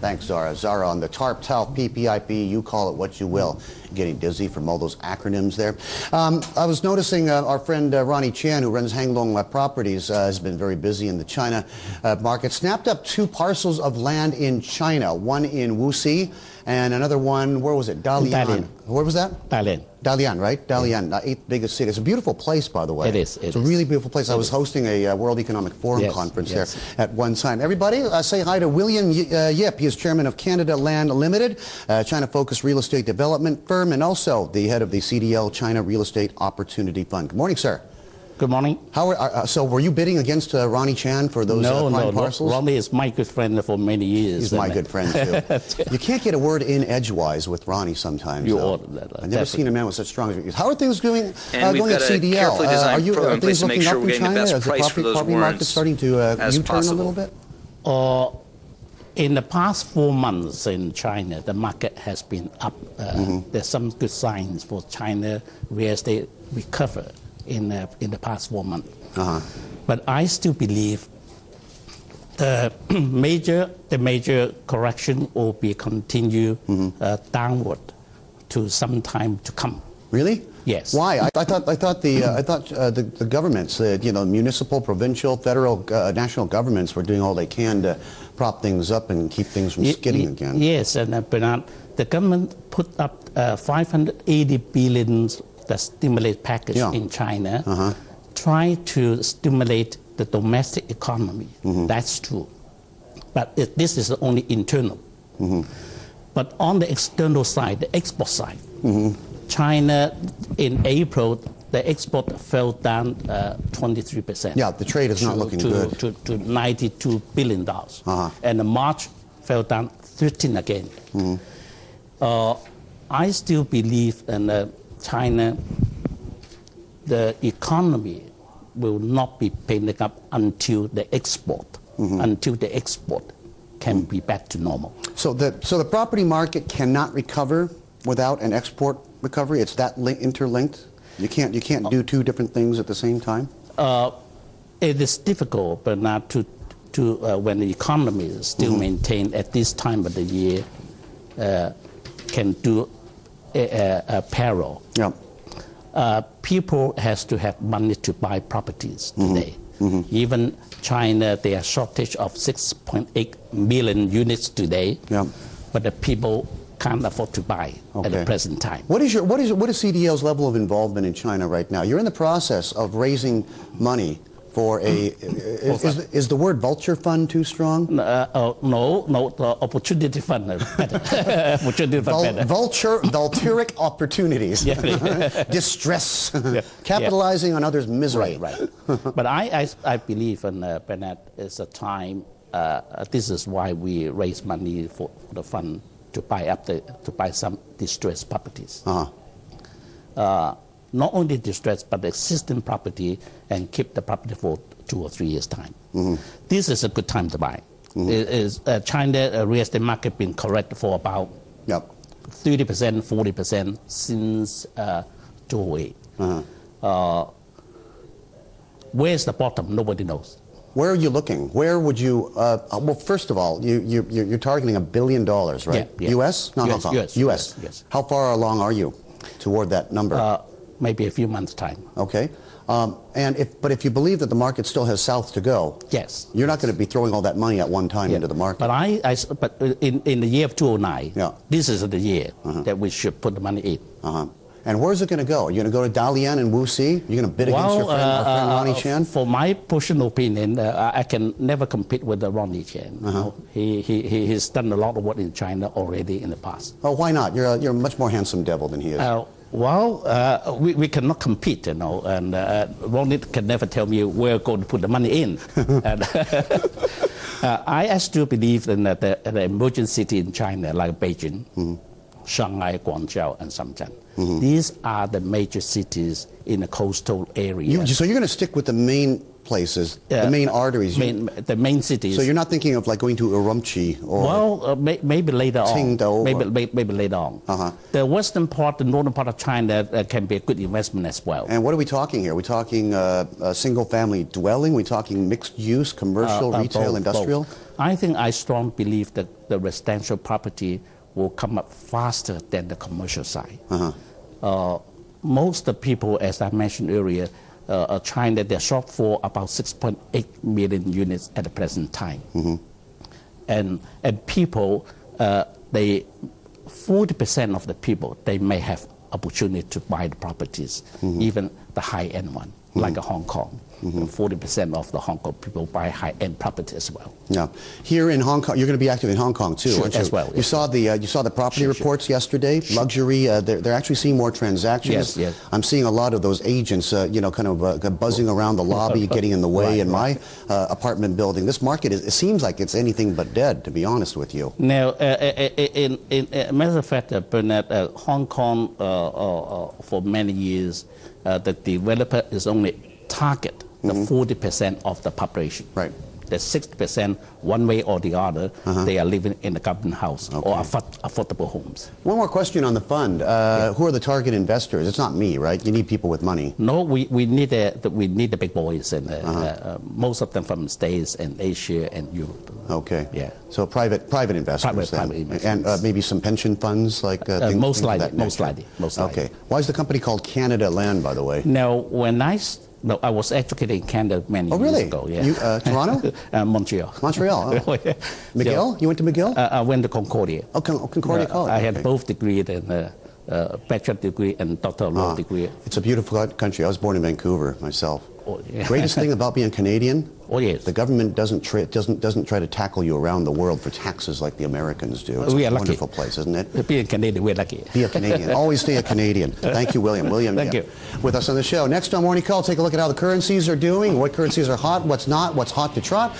Thanks, Zara. Zara on the TARP, TALF, PPIP, you call it what you will. Getting dizzy from all those acronyms there. I was noticing our friend Ronnie Chan, who runs Hang Lung Properties, has been very busy in the China market, snapped up 2 parcels of land in China, one in Wuxi and another one, where was it? Dalian. Where was that? Dalian, right? Dalian, 8th biggest city. It's a beautiful place, by the way. It's a really beautiful place. I was hosting a World Economic Forum conference there at one time. Everybody, say hi to William Yip. He is chairman of Canada Land Limited, China-focused real estate development firm, and also the head of the CDL China Real Estate Opportunity Fund. Good morning, sir. Good morning. So were you bidding against Ronnie Chan for those prime parcels? No. Ronnie is my good friend for many years. He's my good friend, too. You can't get a word in edgewise with Ronnie sometimes. You ordered that. I've never seen a man with such strong reviews. How are things going at CDL? Are things looking up in China? Is the property market starting to U-turn a little bit? In the past 4 months in China, the market has been up. There's some good signs for China real estate recover in the past 4 months. But I still believe the major correction will be continue downward to some time to come. Really? Yes. Why? I thought the governments, municipal, provincial, federal, national governments were doing all they can to prop things up and keep things from skidding again. Yes, and Bernard, the government put up 580 billion the stimulate package in China, try to stimulate the domestic economy. That's true. But this is only internal. But on the external side, the export side, China in April, the export fell down 23%. Yeah, the trade is not looking good. To $92 billion. And the March fell down 13 again. I still believe in China, the economy will not be picking up until the export, can be back to normal. So the property market cannot recover without an export recovery. It's that interlinked. You can't do 2 different things at the same time. It is difficult, but not to when the economy is still maintained at this time of the year, can do a parallel. People has to have money to buy properties today. Even China, there are shortage of 6.8 million units today, but the people can't afford to buy at the present time. What is CDL's level of involvement in China right now? You're in the process of raising money for is the word vulture fund too strong? No, the opportunity fund. Vulturic opportunities. Distress. Capitalizing on others' misery. Right. But I believe, Bernard, it's a time, this is why we raise money for the fund to buy some distressed properties. Not only distressed, but existing property, and keep the property for 2 or 3 years' time. This is a good time to buy. China real estate market been correct for about 30%, 40% since 2008. Where's the bottom? Nobody knows. Where are you looking? Where would you? Well, first of all, you're targeting $1 billion, right? U.S. Not Hong Kong. U.S. Yes. How far along are you toward that number? Maybe a few months' time. Okay. But if you believe that the market still has south to go, you're not going to be throwing all that money at one time into the market. But in the year of 2009, this is the year that we should put the money in. And where's it going to go? Are you going to go to Dalian and Wuxi? You're going to bid against your friend, our friend Ronnie Chan? For my personal opinion, I can never compete with Ronnie Chan. He's done a lot of work in China already in the past. Oh, why not? You're a much more handsome devil than he is. We cannot compete, and Ronnie can never tell me where going to put the money in. I still believe in the emerging city in China, like Beijing, Shanghai, Guangzhou, and Shenzhen. These are the major cities in the coastal area. So you're going to stick with the main places, the main arteries. The main cities. So you're not thinking of like going to Urumqi or maybe later on. Qingdao maybe later on. The western part, the northern part of China can be a good investment as well. And what are we talking here? Are we talking a single-family dwelling? Are we talking mixed use, commercial, retail, industrial? Both. I strongly believe that the residential property will come up faster than the commercial side. Most of the people, as I mentioned earlier, are trying that they're short for about 6.8 million units at the present time. And people, 40% of the people, they may have opportunity to buy the properties, even the high-end one, like Hong Kong. 40% of the Hong Kong people buy high-end property as well. Yeah, here in Hong Kong, you're going to be active in Hong Kong too, sure, aren't you? As well. You saw the property reports yesterday. Luxury, they're actually seeing more transactions. Yes. I'm seeing a lot of those agents, kind of buzzing around the lobby, getting in the way in my apartment building. This market it seems like it's anything but dead, to be honest with you. Now, in matter of fact, Bernard, Hong Kong for many years, the developer is only target the 40% of the population. Right. The 60%, one way or the other, they are living in the government house or affordable homes. One more question on the fund. Who are the target investors? It's not me, right? You need people with money. No, we need the big boys, and most of them from States and Asia and Europe. Okay. Yeah. So private investors. Private investors. And maybe some pension funds, like things, most things likely. of that nature. Most likely. Okay. Why is the company called Canada Land, by the way? Now, I was educated in Canada many years ago. Yeah. You, Toronto? Montreal. Montreal. Oh. McGill? You went to McGill? I went to Concordia. Oh, Concordia College. I had both degrees, and bachelor degree and doctoral law degree. It's a beautiful country. I was born in Vancouver myself. Oh, yeah. Greatest thing about being Canadian? Oh, yes. The government doesn't try to tackle you around the world for taxes like the Americans do. It's we a are wonderful lucky. place, isn't it? Being Canadian, we're lucky. Be a Canadian. Always stay a Canadian. Thank you, William. Thank you. With us on the show. Next on Morning Call, take a look at how the currencies are doing, what currencies are hot, what's not, what's hot to trot.